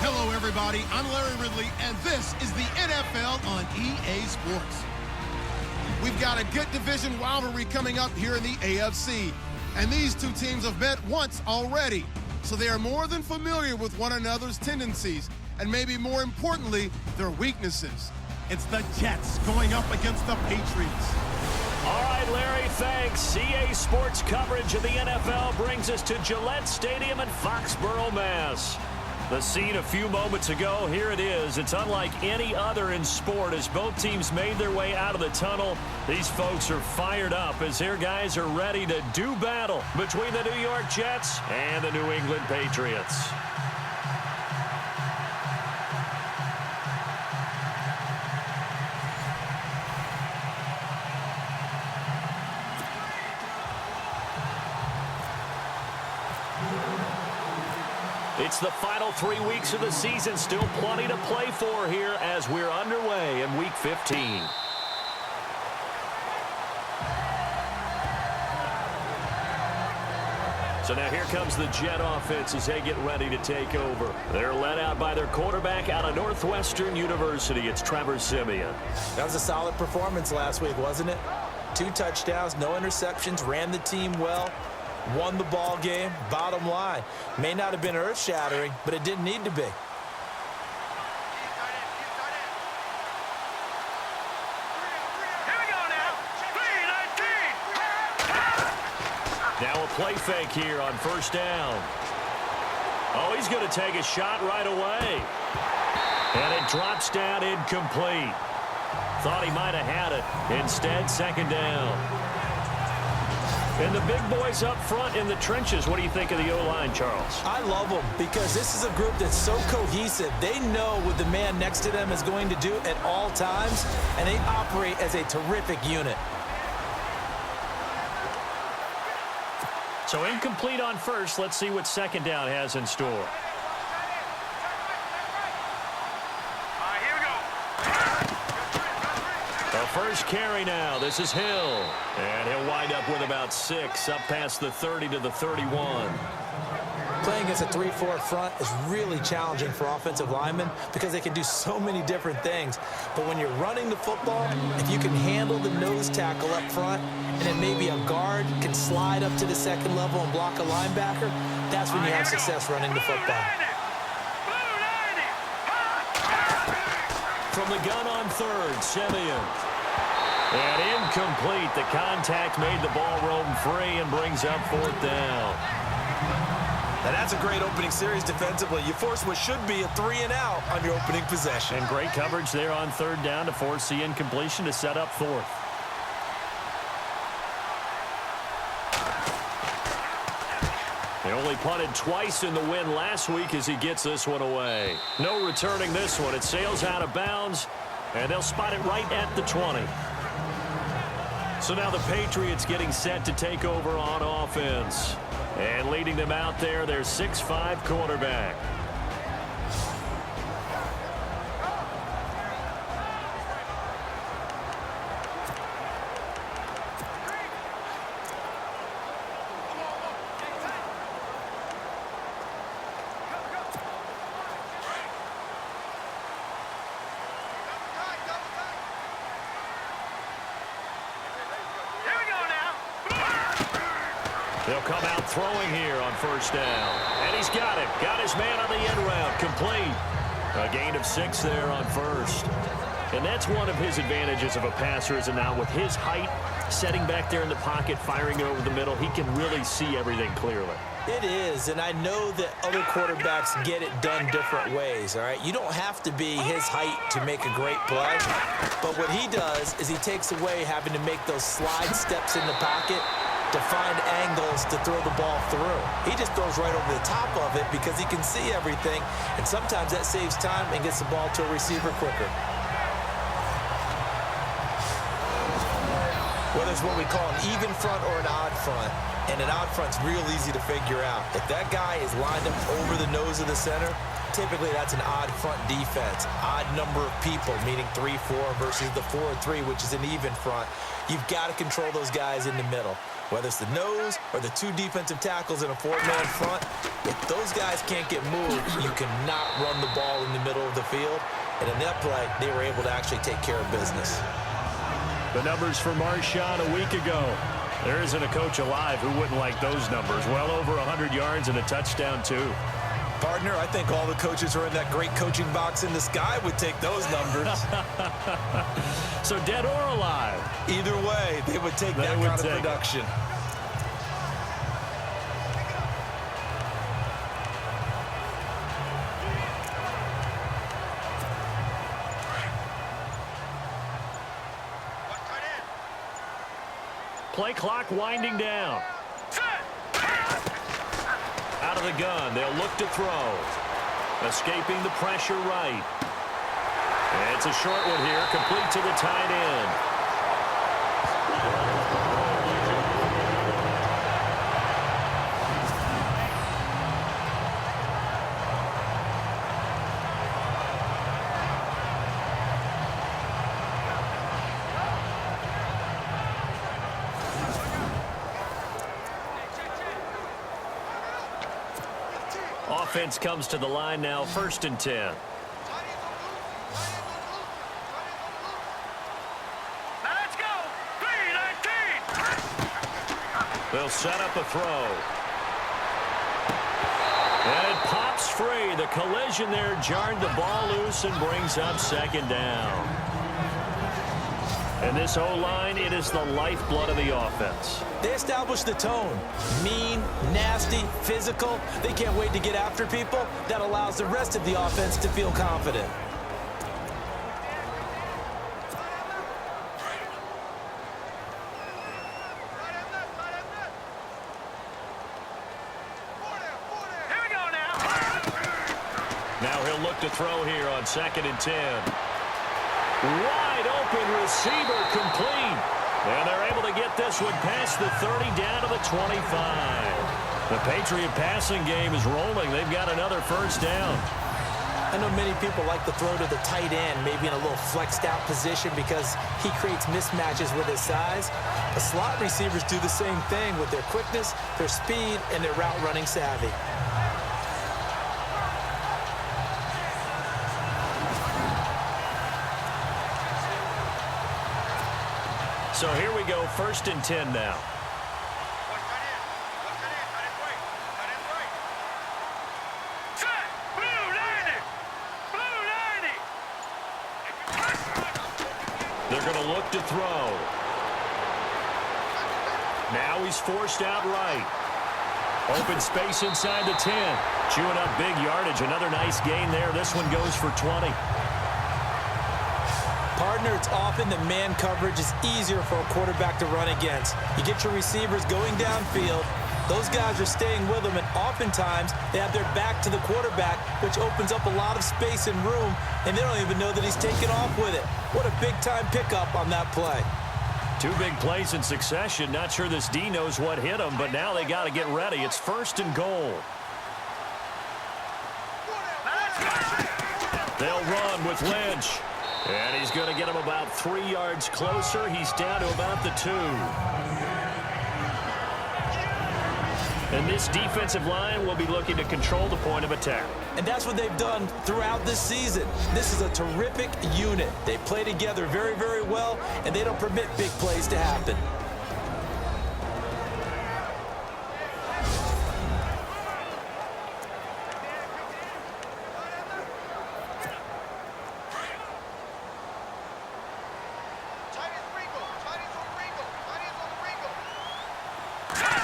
Hello, everybody. I'm Larry Ridley, and this is the NFL on EA Sports. We've got a good division rivalry coming up here in the AFC, and these two teams have met once already, so they are more than familiar with one another's tendencies, and maybe more importantly, their weaknesses. It's the Jets going up against the Patriots. All right, Larry, thanks. EA Sports coverage of the NFL brings us to Gillette Stadium in Foxborough, Mass. The scene a few moments ago, here it is. It's unlike any other in sport as both teams made their way out of the tunnel. These folks are fired up as their guys are ready to do battle between the New York Jets and the New England Patriots. It's the final 3 weeks of the season. Still plenty to play for here as we're underway in Week 15. So now here comes the Jet offense as they get ready to take over. They're led out by their quarterback out of Northwestern University. It's Trevor Siemian. That was a solid performance last week, wasn't it? 2 touchdowns, no interceptions, ran the team well. Won the ball game, bottom line. May not have been earth-shattering, but it didn't need to be. Now a play fake here on first down. Oh, he's going to take a shot right away. And it drops down incomplete. Thought he might have had it. Instead, second down. And the big boys up front in the trenches. What do you think of the O-line, Charles? I love them because this is a group that's so cohesive. They know what the man next to them is going to do at all times, and they operate as a terrific unit. So incomplete on first. Let's see what second down has in store. First carry now. This is Hill. And he'll wind up with about 6 up past the 30 to the 31. Playing against a 3-4 front is really challenging for offensive linemen because they can do so many different things. But when you're running the football, if you can handle the nose tackle up front and then maybe a guard can slide up to the second level and block a linebacker, that's when you have success running the football. From the gun on third, Siemian. And incomplete. The contact made the ball roam free and brings up fourth down. Now that's a great opening series defensively. You force what should be a 3-and-out on your opening possession. And great coverage there on third down to force the incompletion to set up fourth. They only punted twice in the win last week as he gets this one away. No returning this one. It sails out of bounds, and they'll spot it right at the 20. So now the Patriots getting set to take over on offense. And leading them out there, their 6'5" quarterback. They'll come out throwing here on first down. And he's got it. Got his man on the end route. Complete. A gain of 6 there on first. And that's one of his advantages of a passer, is now with his height, setting back there in the pocket, firing over the middle, he can really see everything clearly. It is, and I know that other quarterbacks get it done different ways, all right? You don't have to be his height to make a great play, but what he does is he takes away having to make those slide steps in the pocket to find angles to throw the ball through. He just throws right over the top of it because he can see everything, and sometimes that saves time and gets the ball to a receiver quicker. Whether it's what we call an even front or an odd front, and an odd front's real easy to figure out. If that guy is lined up over the nose of the center, typically that's an odd front defense. Odd number of people, meaning 3-4 versus the 4-3, which is an even front. You've got to control those guys in the middle. Whether it's the nose or the two defensive tackles in a four-man front, if those guys can't get moved, you cannot run the ball in the middle of the field. And in that play, they were able to actually take care of business. The numbers for Marshawn a week ago. There isn't a coach alive who wouldn't like those numbers. Well over 100 yards and a touchdown, too. Partner, I think all the coaches who are in that great coaching box in the sky would take those numbers. So dead or alive? Either way, they would take that kind of production. Play clock winding down. Out of the gun, they'll look to throw. Escaping the pressure right. And it's a short one here, complete to the tight end. Offense comes to the line now, 1st and 10. Let's go! 3-19! They'll set up a throw. And it pops free. The collision there jarred the ball loose and brings up 2nd down. And this O-line, it is the lifeblood of the offense. They establish the tone. Mean, nasty, physical. They can't wait to get after people. That allows the rest of the offense to feel confident. Here we go now! Now he'll look to throw here on 2nd and 10. Wide open receiver complete. And they're able to get this one past the 30 down to the 25. The Patriot passing game is rolling. They've got another 1st down. I know many people like to throw to the tight end, maybe in a little flexed out position because he creates mismatches with his size. The slot receivers do the same thing with their quickness, their speed, and their route running savvy. So here we go, 1st and 10 now. Set! Blue 90! Blue 90! They're going to look to throw. Now he's forced out right. Open space inside the 10. Chewing up big yardage. Another nice gain there. This one goes for 20. Partner, it's often that man coverage is easier for a quarterback to run against. You get your receivers going downfield. Those guys are staying with them, and oftentimes they have their back to the quarterback, which opens up a lot of space and room, and they don't even know that he's taken off with it. What a big-time pickup on that play. 2 big plays in succession. Not sure this D knows what hit him, but now they got to get ready. It's 1st and goal. They'll run with Lynch. And he's going to get him about 3 yards closer. He's down to about the 2. And this defensive line will be looking to control the point of attack. And that's what they've done throughout this season. This is a terrific unit. They play together very, very well, and they don't permit big plays to happen.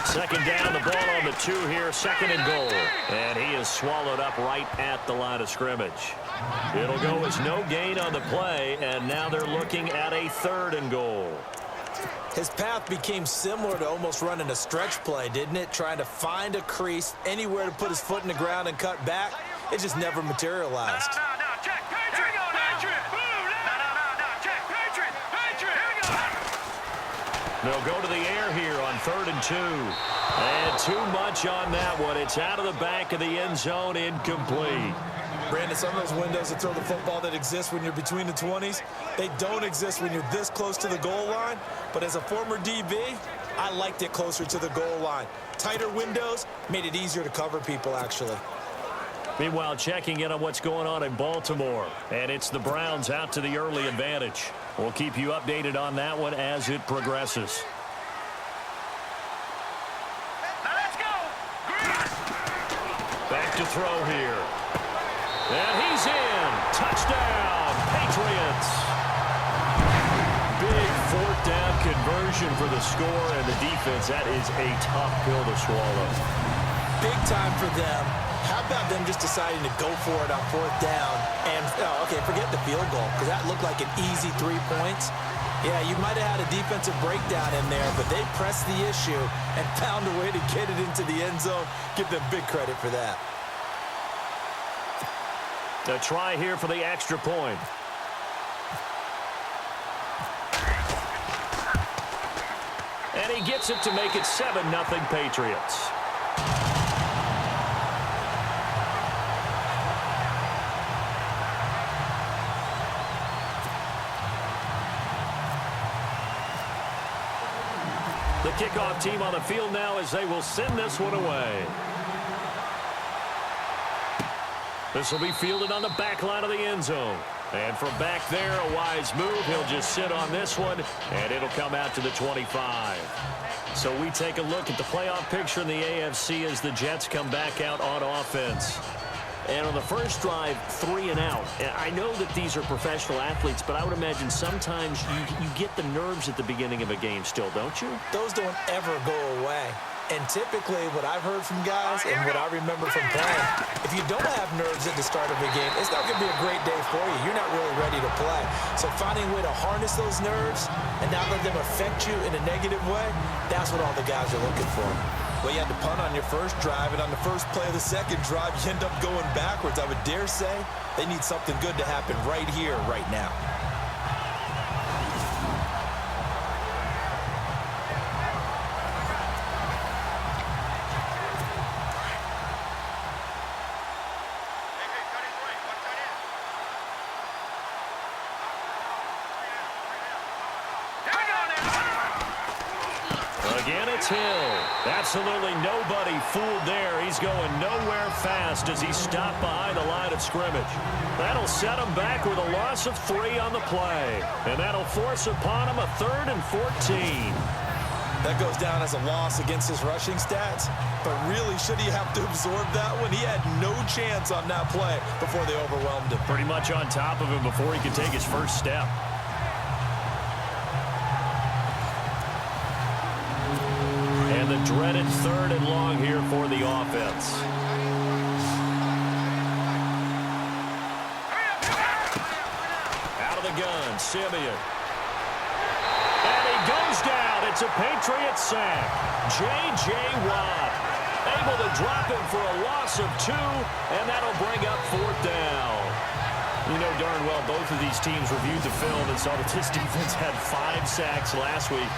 Second down, the ball on the 2 here, 2nd and goal. And he is swallowed up right at the line of scrimmage. It'll go as no gain on the play, and now they're looking at a 3rd and goal. His path became similar to almost running a stretch play, didn't it? Trying to find a crease, anywhere to put his foot in the ground and cut back. It just never materialized. No, check, Patriot! Patriot! Blue 90! No, check, Patriot! Patriot! Here we go! They'll go to the air here on 3rd and 2. And too much on that one. It's out of the back of the end zone, incomplete. Brandon, some of those windows to throw the football that exist when you're between the 20s, they don't exist when you're this close to the goal line. But as a former DB, I liked it closer to the goal line. Tighter windows made it easier to cover people, actually. Meanwhile, checking in on what's going on in Baltimore. And it's the Browns out to the early advantage. We'll keep you updated on that one as it progresses. Now let's go. Back to throw here. And he's in. Touchdown, Patriots. Big fourth down conversion for the score and the defense. That is a tough pill to swallow. Big time for them. How about them just deciding to go for it on fourth down? And, okay, forget the field goal, because that looked like an easy 3 points. Yeah, you might have had a defensive breakdown in there, but they pressed the issue and found a way to get it into the end zone. Give them big credit for that. A try here for the extra point. And he gets it to make it 7-0 Patriots. The kickoff team on the field now as they will send this one away. This will be fielded on the back line of the end zone. And from back there, a wise move. He'll just sit on this one, and it'll come out to the 25. So we take a look at the playoff picture in the AFC as the Jets come back out on offense. And on the first drive, 3 and out. I know that these are professional athletes, but I would imagine sometimes you get the nerves at the beginning of a game still, don't you? Those don't ever go away. And typically, what I've heard from guys and what I remember from playing, if you don't have nerves at the start of a game, it's not going to be a great day for you. You're not really ready to play. So finding a way to harness those nerves and not let them affect you in a negative way, that's what all the guys are looking for. Well, you had to punt on your first drive, and on the first play of the second drive, you end up going backwards. I would dare say they need something good to happen right here, right now. Again, it's Hill. Absolutely nobody fooled there. He's going nowhere fast as he's stopped behind the line of scrimmage. That'll set him back with a loss of 3 on the play. And that'll force upon him a 3rd and 14. That goes down as a loss against his rushing stats. But really, should he have to absorb that one? He had no chance on that play before they overwhelmed him. Pretty much on top of him before he could take his first step. And the dreaded 3rd and long here for the offense. Out of the gun, Simeon. And he goes down. It's a Patriots sack. J.J. Watt able to drop him for a loss of 2, and that'll bring up 4th down. You know darn well both of these teams reviewed the film and saw that this defense had 5 sacks last week.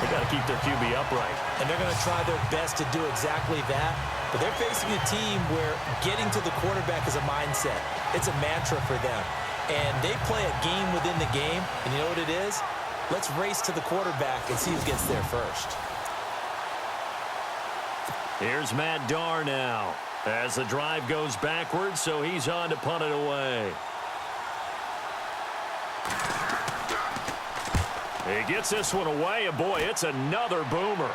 They got to keep their QB upright. And they're going to try their best to do exactly that. But they're facing a team where getting to the quarterback is a mindset. It's a mantra for them. And they play a game within the game. And you know what it is? Let's race to the quarterback and see who gets there first. Here's Matt Darr now as the drive goes backwards, so he's on to punt it away. He gets this one away, and boy, it's another boomer.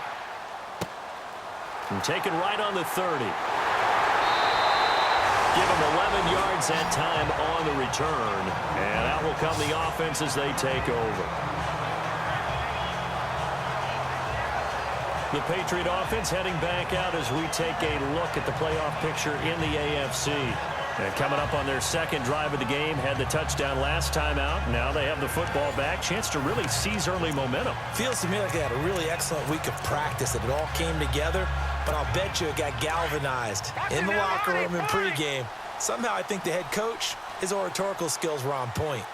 And taken right on the 30. Give him 11 yards that time on the return. And out will come the offense as they take over. The Patriot offense heading back out as we take a look at the playoff picture in the AFC. And coming up on their second drive of the game, had the touchdown last time out. Now they have the football back. Chance to really seize early momentum. Feels to me like they had a really excellent week of practice, that it all came together. But I'll bet you it got galvanized in the locker room in pregame. Somehow I think the head coach, his oratorical skills were on point.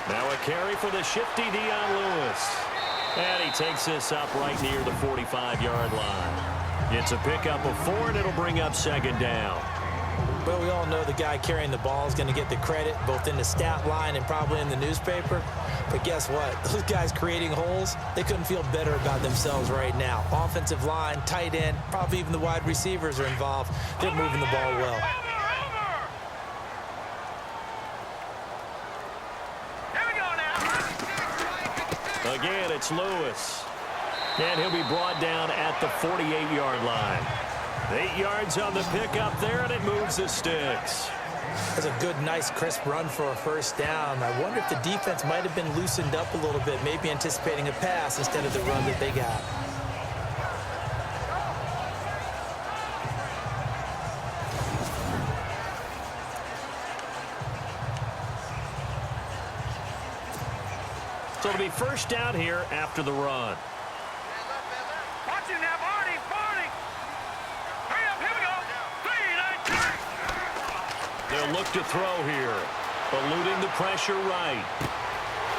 Now a carry for the shifty Dion Lewis. And he takes this up right near the 45-yard line. It's a pickup of 4, and it'll bring up second down. Well, we all know the guy carrying the ball is going to get the credit both in the stat line and probably in the newspaper. But guess what? Those guys creating holes, they couldn't feel better about themselves right now. Offensive line, tight end, probably even the wide receivers are involved. They're moving the ball well. Again, it's Lewis. And he'll be brought down at the 48-yard line. 8 yards on the pickup there, and it moves the sticks. That's a good, nice, crisp run for a first down. I wonder if the defense might have been loosened up a little bit, maybe anticipating a pass instead of the run that they got. So it'll be first down here after the run. Watch him now, Barney. Hurry up, here we go. 3, 9, 2. They'll look to throw here. Eluding the pressure right.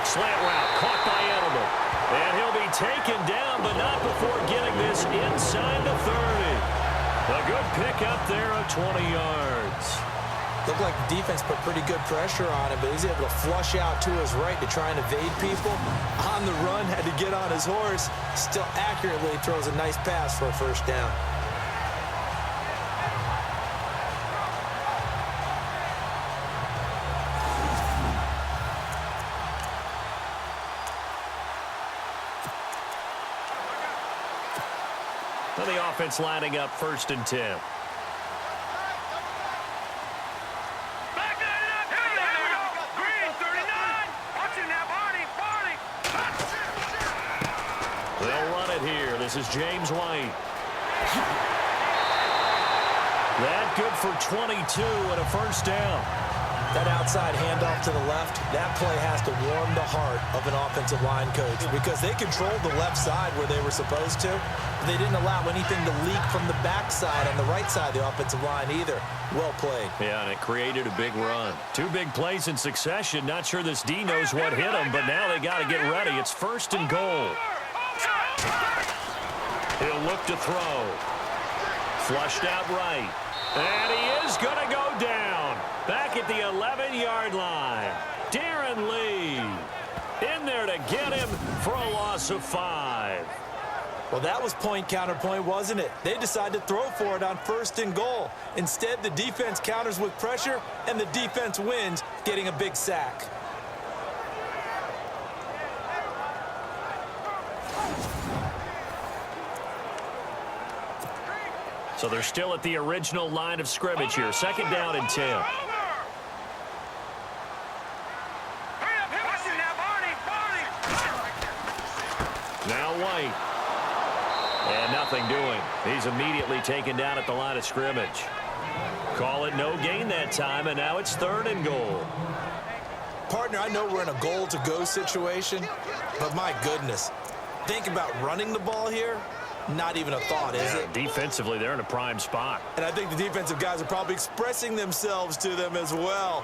Slant route caught by Edelman. And he'll be taken down, but not before getting this inside the 30. A good pickup there of 20 yards. Looked like the defense put pretty good pressure on him, but he's able to flush out to his right to try and evade people. On the run, had to get on his horse. Still accurately throws a nice pass for a first down. Well, the offense lining up 1st and 10. This is James White. That good for 22 and a first down. That outside handoff to the left, that play has to warm the heart of an offensive line coach because they controlled the left side where they were supposed to. They didn't allow anything to leak from the backside on the right side of the offensive line either. Well played. Yeah, and it created a big run. 2 big plays in succession. Not sure this D knows what hit them, but now they got to get ready. It's 1st and goal. He'll look to throw. Flushed out right. And he is going to go down. Back at the 11-yard line. Darren Lee in there to get him for a loss of 5. Well, that was point counterpoint, wasn't it? They decided to throw for it on 1st and goal. Instead, the defense counters with pressure, and the defense wins, getting a big sack. So they're still at the original line of scrimmage here. 2nd down and 10. Now White. And nothing doing. He's immediately taken down at the line of scrimmage. Call it no gain that time, and now it's 3rd and goal. Partner, I know we're in a goal-to-go situation, but my goodness, think about running the ball here. Not even a thought, is it? Defensively, they're in a prime spot. And I think the defensive guys are probably expressing themselves to them as well.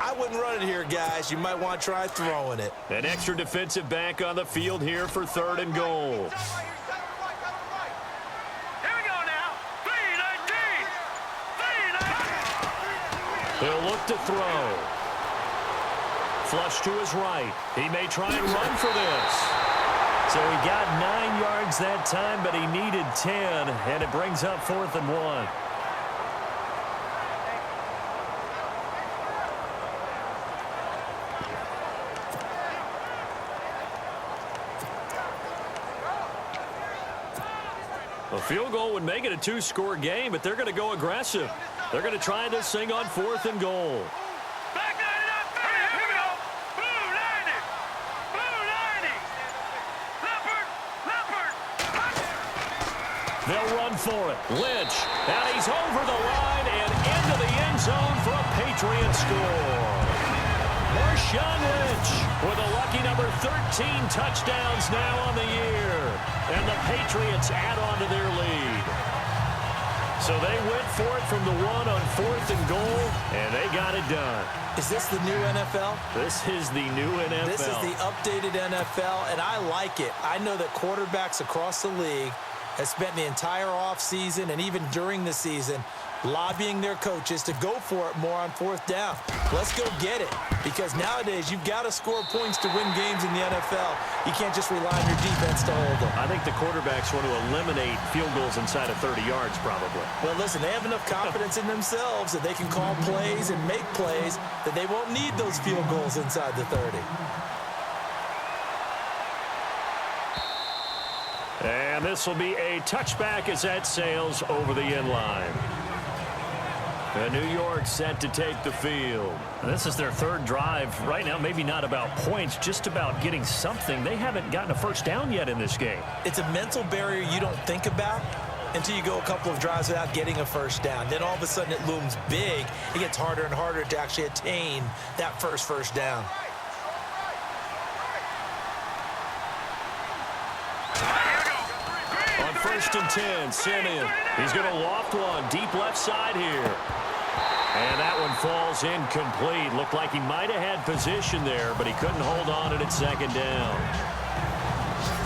I wouldn't run it here, guys. You might want to try throwing it. An extra defensive back on the field here for 3rd and goal. Here we go now. 3-19. He'll look to throw. Flush to his right. He may try and run for this. So he got 9 yards that time, but he needed 10, and it brings up 4th and 1. A field goal would make it a 2-score game, but they're going to go aggressive. They're going to try this thing on 4th and goal. They'll run for it. Lynch, and he's over the line and into the end zone for a Patriots score. Marshawn Lynch with a lucky number 13 touchdowns now on the year. And the Patriots add on to their lead. So they went for it from the 1 on 4th and goal, and they got it done. Is this the new NFL? This is the new NFL. This is the updated NFL, and I like it. I know that quarterbacks across the league has spent the entire offseason and even during the season lobbying their coaches to go for it more on fourth down. Let's go get it, because nowadays you've got to score points to win games in the NFL. You can't just rely on your defense to hold them. I think the quarterbacks want to eliminate field goals inside of 30 yards probably. Well, listen, they have enough confidence in themselves that they can call plays and make plays that they won't need those field goals inside the 30. And this will be a touchback as that sails over the end line. And New York set to take the field. And this is their third drive. Right now, maybe not about points, just about getting something. They haven't gotten a first down yet in this game. It's a mental barrier you don't think about until you go a couple of drives without getting a first down. Then all of a sudden it looms big. It gets harder and harder to actually attain that first down. On 1st and 10, Simeon. He's going to loft one deep left side here. And that one falls incomplete. Looked like he might have had position there, but he couldn't hold on at second down.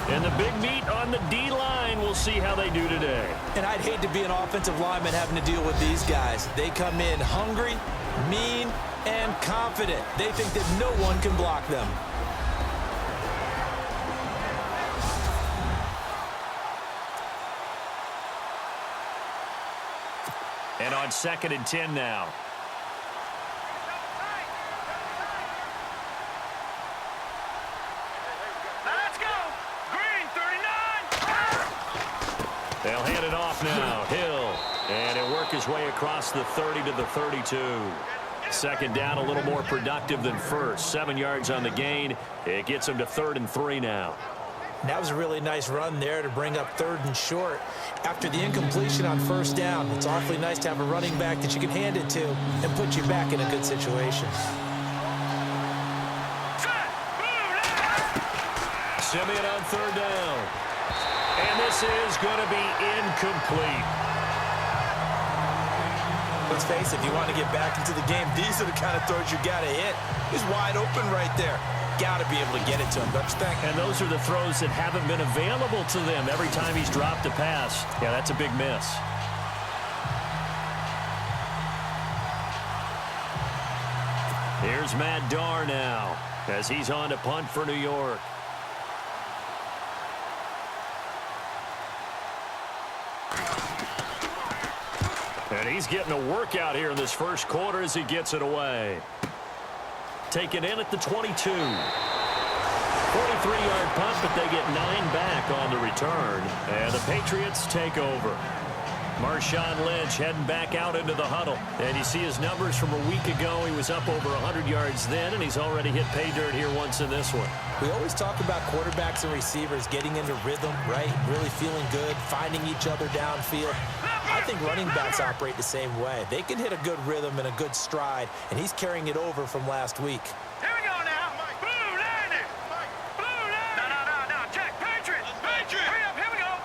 And the big meat on the D-line, we'll see how they do today. And I'd hate to be an offensive lineman having to deal with these guys. They come in hungry, mean, and confident. They think that no one can block them. And on 2nd and 10 now. Let's go. Green, 39. They'll hand it off now. Hill. And he'll work his way across the 30 to the 32. Second down, a little more productive than first. 7 yards on the gain. It gets him to 3rd and 3 now. That was a really nice run there to bring up 3rd and short. After the incompletion on first down, it's awfully nice to have a running back that you can hand it to and put you back in a good situation. Simeon on 3rd down. And this is going to be incomplete. Let's face it, if you want to get back into the game, these are the kind of throws you got to hit. He's wide open right there. Got to be able to get it to him, don't you think? And those are the throws that haven't been available to them every time he's dropped a pass. Yeah, that's a big miss. Here's Matt Darr now as he's on to punt for New York. And he's getting a workout here in this first quarter as he gets it away. Taken in at the 22. 43-yard punt, but they get 9 back on the return. And the Patriots take over. Marshawn Lynch heading back out into the huddle. And you see his numbers from a week ago. He was up over 100 yards then, and he's already hit pay dirt here once in this one. We always talk about quarterbacks and receivers getting into rhythm, right? Really feeling good, finding each other downfield. I think running backs operate the same way. They can hit a good rhythm and a good stride, and he's carrying it over from last week. Here we go now. Blue landing. Blue landing. No. Check. Patriots. Hurry up. Here we go.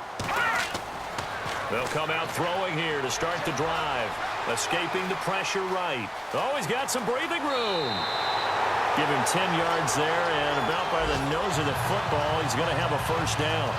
They'll come out throwing here to start the drive. Escaping the pressure right. Oh, he's got some breathing room. Give him 10 yards there, and about by the nose of the football, he's going to have a first down.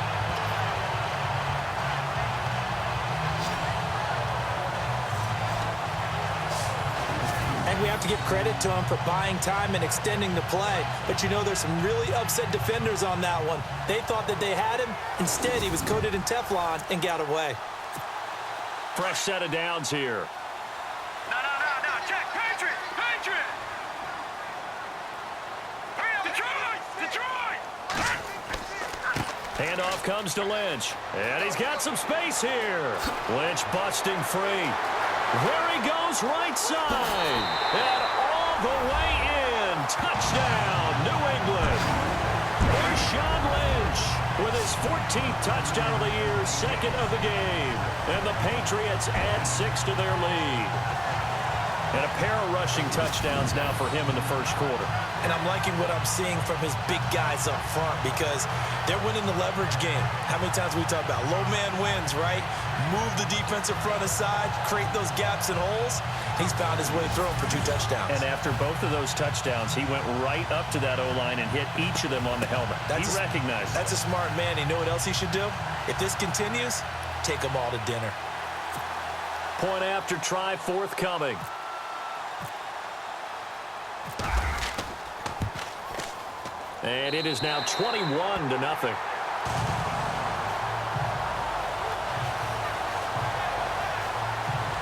And we have to give credit to him for buying time and extending the play. But you know, there's some really upset defenders on that one. They thought that they had him. Instead, he was coated in Teflon and got away. Fresh set of downs here. No. Check. Patriots. Hurry up. Detroit. Handoff comes to Lynch. And he's got some space here. Lynch busting free. There he goes, right side. And all the way in. Touchdown, New England. Marshawn Lynch with his 14th touchdown of the year, second of the game. And the Patriots add 6 to their lead. And a pair of rushing touchdowns now for him in the first quarter. And I'm liking what I'm seeing from his big guys up front because they're winning the leverage game. How many times we talk about low man wins, right? Move the defensive front aside, create those gaps and holes. He's found his way through them for 2 touchdowns. And after both of those touchdowns, he went right up to that O-line and hit each of them on the helmet. He recognized it. That's a smart man. You know what else he should do? If this continues, take them all to dinner. Point after try forthcoming. And it is now 21-0.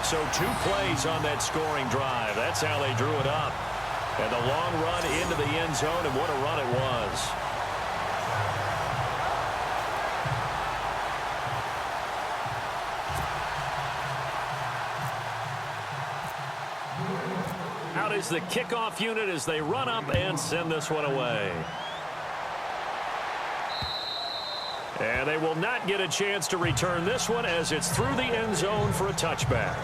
So 2 plays on that scoring drive. That's how they drew it up. And the long run into the end zone, and what a run it was. Out is the kickoff unit as they run up and send this one away. And they will not get a chance to return this one as it's through the end zone for a touchback.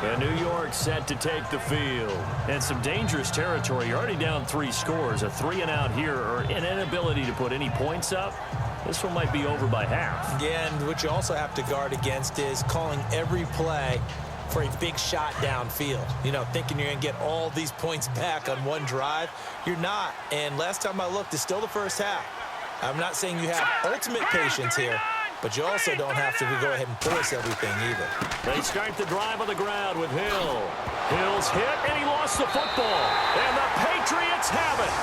And New York set to take the field. And some dangerous territory. You're already down 3 scores. A 3-and-out here or an inability to put any points up. This one might be over by half. Yeah, and what you also have to guard against is calling every play for a big shot downfield. You know, thinking you're going to get all these points back on one drive. You're not. And last time I looked, it's still the first half. I'm not saying you have ultimate patience here, but you also don't have to go ahead and force everything either. They start the drive on the ground with Hill. Hill's hit, and he lost the football. And the Patriots have it.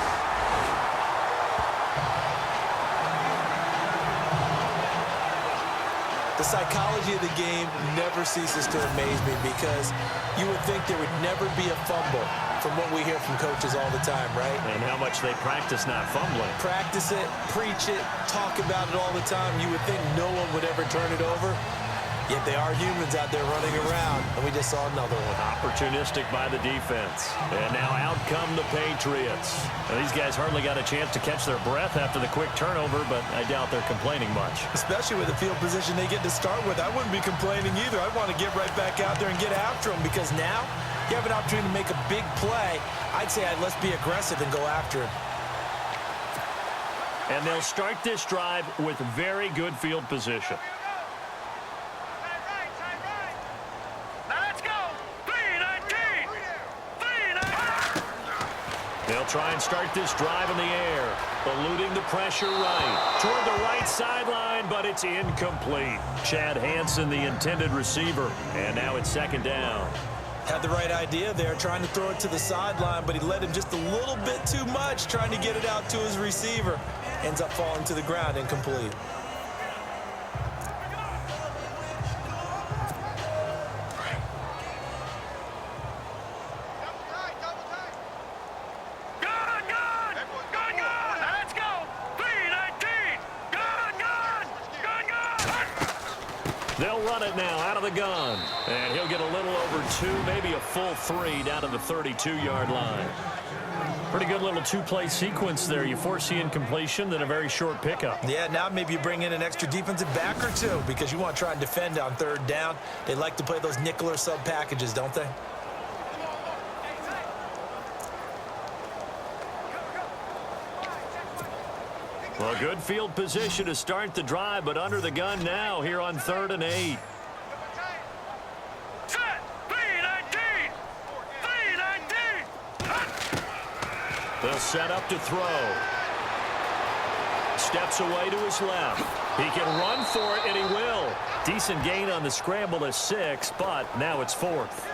The psychology of the game never ceases to amaze me because you would think there would never be a fumble from what we hear from coaches all the time, right? And how much they practice not fumbling. Practice it, preach it, talk about it all the time. You would think no one would ever turn it over. Yet they are humans out there running around, and we just saw another one. Opportunistic by the defense. And now out come the Patriots. Now, these guys hardly got a chance to catch their breath after the quick turnover, but I doubt they're complaining much. Especially with the field position they get to start with. I wouldn't be complaining either. I'd want to get right back out there and get after them because now you have an opportunity to make a big play. I'd say let's be aggressive and go after him. And they'll start this drive with very good field position. They'll try and start this drive in the air, eluding the pressure right. Toward the right sideline, but it's incomplete. Chad Hansen, the intended receiver, and now it's 2nd down. Had the right idea there, trying to throw it to the sideline, but he led him just a little bit too much, trying to get it out to his receiver. Ends up falling to the ground, incomplete. They'll run it now out of the gun. And he'll get a little over 2, maybe a full 3 down to the 32-yard line. Pretty good little 2-play sequence there. You force the incompletion, then a very short pickup. Yeah, now maybe you bring in an extra defensive back or 2 because you want to try and defend on 3rd down. They like to play those nickel or sub packages, don't they? Well, good field position to start the drive, but under the gun now here on 3rd and 8. Set! 3-19! 3-19! They'll set up to throw. Steps away to his left. He can run for it, and he will. Decent gain on the scramble to 6, but now it's 4th.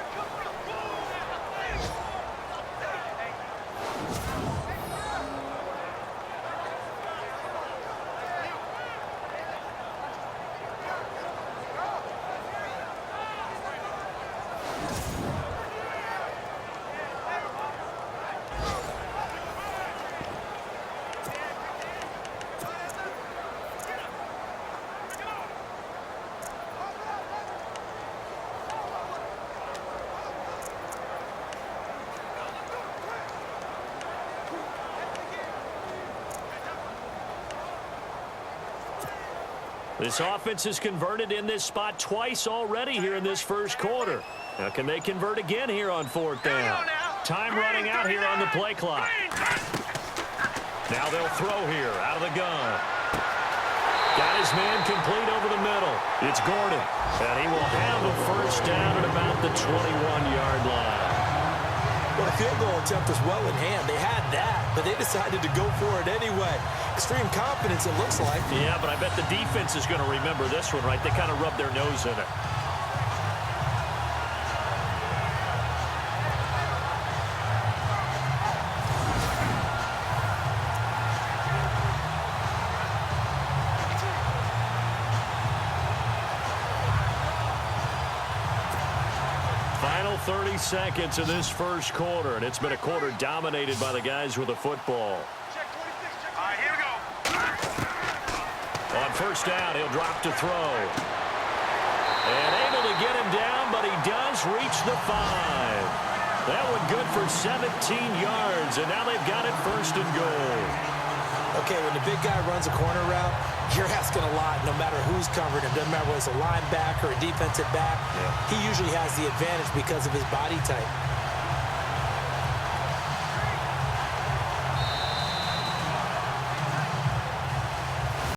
This offense has converted in this spot twice already here in this first quarter. Now, can they convert again here on fourth down? Time running out here on the play clock. Now they'll throw here out of the gun. Got his man complete over the middle. It's Gordon. And he will have a first down at about the 21-yard line. Well, the field goal attempt was well in hand. They had that, but they decided to go for it anyway. Extreme confidence, it looks like. Yeah, but I bet the defense is going to remember this one, right? They kind of rubbed their nose in it. Final 30 seconds of this first quarter, and it's been a quarter dominated by the guys with the football. All right, here we go. On first down, he'll drop to throw. And able to get him down, but he does reach the 5. That one good for 17 yards, and now they've got it first and goal. Okay, when the big guy runs a corner route, you're asking a lot no matter who's covering him. Doesn't matter whether it's a linebacker or a defensive back. Yeah. He usually has the advantage because of his body type.